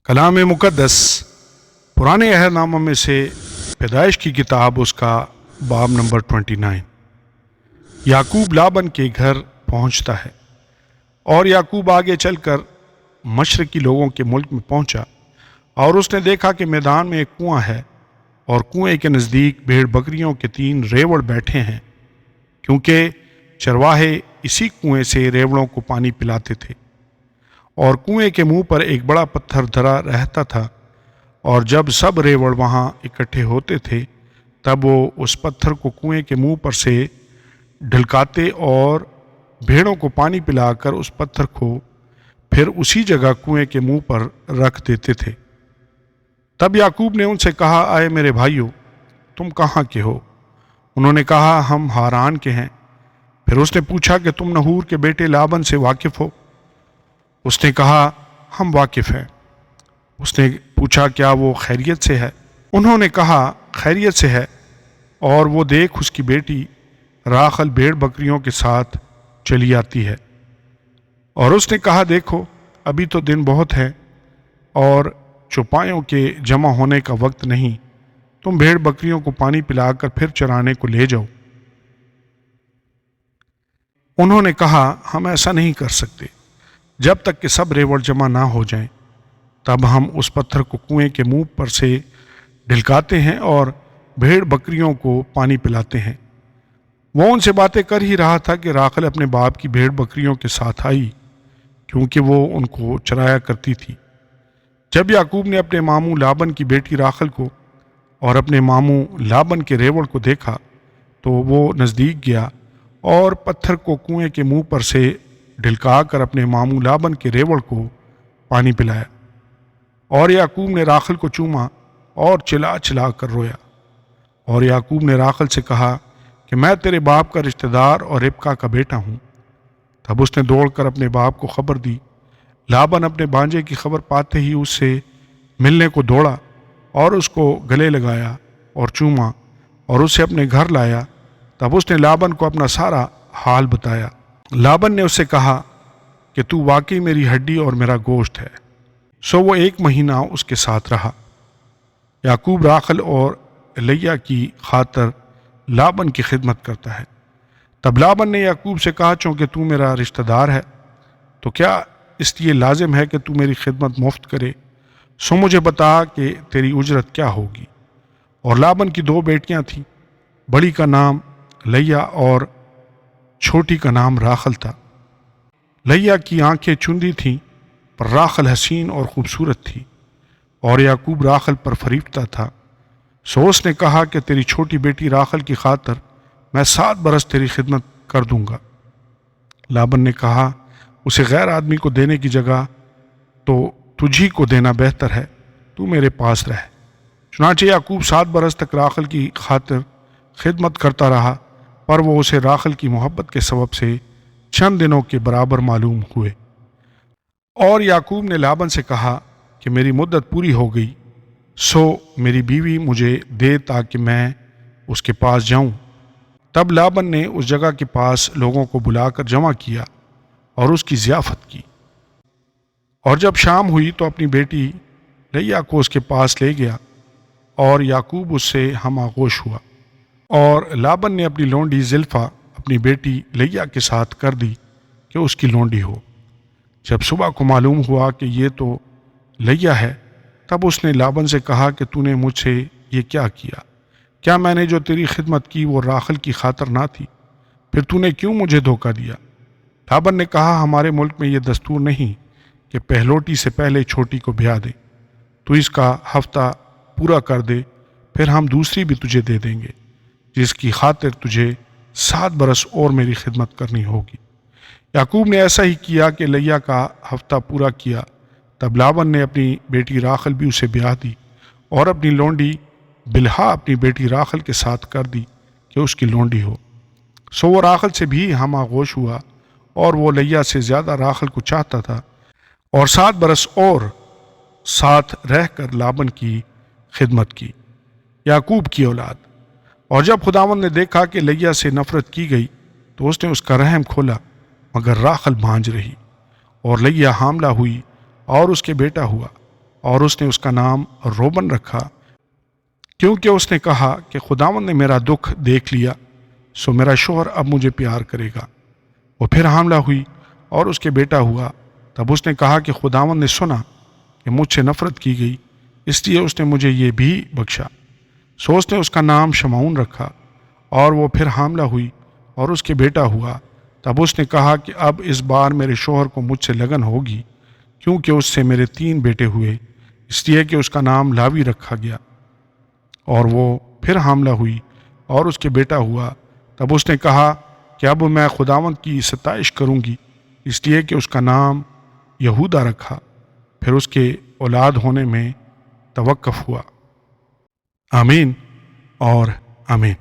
کلام مقدس پرانے عہد نامہ میں سے پیدائش کی کتاب اس کا باب نمبر 29۔ یعقوب لابن کے گھر پہنچتا ہے، اور یعقوب آگے چل کر مشرقی لوگوں کے ملک میں پہنچا، اور اس نے دیکھا کہ میدان میں ایک کنواں ہے، اور کنویں کے نزدیک بھیڑ بکریوں کے 3 ریوڑ بیٹھے ہیں، کیونکہ چرواہے اسی کنویں سے ریوڑوں کو پانی پلاتے تھے۔ اور کنویں کے منہ پر ایک بڑا پتھر دھرا رہتا تھا، اور جب سب ریوڑ وہاں اکٹھے ہوتے تھے تب وہ اس پتھر کو کنویں کے منہ پر سے ڈھلکاتے اور بھیڑوں کو پانی پلا کر اس پتھر کو پھر اسی جگہ کنویں کے منہ پر رکھ دیتے تھے۔ تب یعقوب نے ان سے کہا، آئے میرے بھائیو، تم کہاں کے ہو؟ انہوں نے کہا، ہم ہاران کے ہیں۔ پھر اس نے پوچھا کہ تم نحور کے بیٹے لابن سے واقف ہو؟ اس نے کہا، ہم واقف ہیں۔ اس نے پوچھا، کیا وہ خیریت سے ہے؟ انہوں نے کہا، خیریت سے ہے، اور وہ دیکھ اس کی بیٹی راخل بھیڑ بکریوں کے ساتھ چلی آتی ہے۔ اور اس نے کہا، دیکھو، ابھی تو دن بہت ہے اور چوپایوں کے جمع ہونے کا وقت نہیں، تم بھیڑ بکریوں کو پانی پلا کر پھر چرانے کو لے جاؤ۔ انہوں نے کہا، ہم ایسا نہیں کر سکتے، جب تک کہ سب ریوڑ جمع نہ ہو جائیں، تب ہم اس پتھر کو کنویں کے منہ پر سے ڈھلکاتے ہیں اور بھیڑ بکریوں کو پانی پلاتے ہیں۔ وہ ان سے باتیں کر ہی رہا تھا کہ راخل اپنے باپ کی بھیڑ بکریوں کے ساتھ آئی، کیونکہ وہ ان کو چرایا کرتی تھی۔ جب یعقوب نے اپنے ماموں لابن کی بیٹی راخل کو اور اپنے ماموں لابن کے ریوڑ کو دیکھا تو وہ نزدیک گیا اور پتھر کو کنویں کے منہ پر سے ڈھلکا کر اپنے ماموں لابن کے ریوڑ کو پانی پلایا۔ اور یعقوب نے راخل کو چوما اور چلا چلا کر رویا۔ اور یعقوب نے راخل سے کہا کہ میں تیرے باپ کا رشتہ دار اور ربکہ کا بیٹا ہوں۔ تب اس نے دوڑ کر اپنے باپ کو خبر دی۔ لابن اپنے بانجے کی خبر پاتے ہی اس سے ملنے کو دوڑا اور اس کو گلے لگایا اور چوما اور اسے اپنے گھر لایا۔ تب اس نے لابن کو اپنا سارا حال بتایا۔ لابن نے اس سے کہا کہ تو واقعی میری ہڈی اور میرا گوشت ہے۔ سو وہ 1 مہینہ اس کے ساتھ رہا۔ یعقوب راخل اور لیا کی خاطر لابن کی خدمت کرتا ہے۔ تب لابن نے یعقوب سے کہا، چونکہ تو میرا رشتہ دار ہے تو کیا اس لیے لازم ہے کہ تو میری خدمت مفت کرے؟ سو مجھے بتا کہ تیری اجرت کیا ہوگی۔ اور لابن کی 2 بیٹیاں تھیں، بڑی کا نام لیا اور چھوٹی کا نام راخل تھا۔ لیا کی آنکھیں چندی تھیں، پر راخل حسین اور خوبصورت تھی، اور یعقوب راخل پر فریفتہ تھا۔ سو اس نے کہا کہ تیری چھوٹی بیٹی راخل کی خاطر میں 7 برس تیری خدمت کر دوں گا۔ لابن نے کہا، اسے غیر آدمی کو دینے کی جگہ تو تجھی کو دینا بہتر ہے، تو میرے پاس رہ۔ چنانچہ یعقوب 7 برس تک راخل کی خاطر خدمت کرتا رہا، پر وہ اسے راخل کی محبت کے سبب سے چند دنوں کے برابر معلوم ہوئے۔ اور یعقوب نے لابن سے کہا کہ میری مدت پوری ہو گئی، سو میری بیوی مجھے دے تاکہ میں اس کے پاس جاؤں۔ تب لابن نے اس جگہ کے پاس لوگوں کو بلا کر جمع کیا اور اس کی ضیافت کی۔ اور جب شام ہوئی تو اپنی بیٹی لیا کو اس کے پاس لے گیا، اور یعقوب اس سے ہم آغوش ہوا۔ اور لابن نے اپنی لونڈی زلفا اپنی بیٹی لیا کے ساتھ کر دی کہ اس کی لونڈی ہو۔ جب صبح کو معلوم ہوا کہ یہ تو لیا ہے، تب اس نے لابن سے کہا کہ تو نے مجھ سے یہ کیا کیا؟ کیا میں نے جو تیری خدمت کی وہ راخل کی خاطر نہ تھی؟ پھر تو نے کیوں مجھے دھوکہ دیا؟ لابن نے کہا، ہمارے ملک میں یہ دستور نہیں کہ پہلوٹی سے پہلے چھوٹی کو بیاہ دے۔ تو اس کا ہفتہ پورا کر دے، پھر ہم دوسری بھی تجھے دے دیں گے، جس کی خاطر تجھے 7 برس اور میری خدمت کرنی ہوگی۔ یعقوب نے ایسا ہی کیا کہ لیا کا ہفتہ پورا کیا۔ تب لابن نے اپنی بیٹی راخل بھی اسے بیاہ دی، اور اپنی لونڈی بلہا اپنی بیٹی راخل کے ساتھ کر دی کہ اس کی لونڈی ہو۔ سو وہ راخل سے بھی ہم آغوش ہوا، اور وہ لیا سے زیادہ راخل کو چاہتا تھا، اور 7 برس اور ساتھ رہ کر لابن کی خدمت کی۔ یعقوب کی اولاد۔ اور جب خداوند نے دیکھا کہ لیا سے نفرت کی گئی تو اس نے اس کا رحم کھولا، مگر راخل بانجھ رہی، اور لیا حاملہ ہوئی اور اس کے بیٹا ہوا۔ اور اس نے اس کا نام روبن رکھا، کیونکہ اس نے کہا کہ خداوند نے میرا دکھ دیکھ لیا، سو میرا شوہر اب مجھے پیار کرے گا۔ وہ پھر حاملہ ہوئی اور اس کے بیٹا ہوا۔ تب اس نے کہا کہ خداوند نے سنا کہ مجھ سے نفرت کی گئی، اس لیے اس نے مجھے یہ بھی بخشا۔ سو اس نے اس کا نام شمعون رکھا۔ اور وہ پھر حاملہ ہوئی اور اس کے بیٹا ہوا۔ تب اس نے کہا کہ اب اس بار میرے شوہر کو مجھ سے لگن ہوگی، کیونکہ اس سے میرے 3 بیٹے ہوئے، اس لیے کہ اس کا نام لاوی رکھا گیا۔ اور وہ پھر حاملہ ہوئی اور اس کے بیٹا ہوا۔ تب اس نے کہا کہ اب میں خداوند کی ستائش کروں گی، اس لیے کہ اس کا نام یہودا رکھا۔ پھر اس کے اولاد ہونے میں توقف ہوا۔ آمین اور آمین۔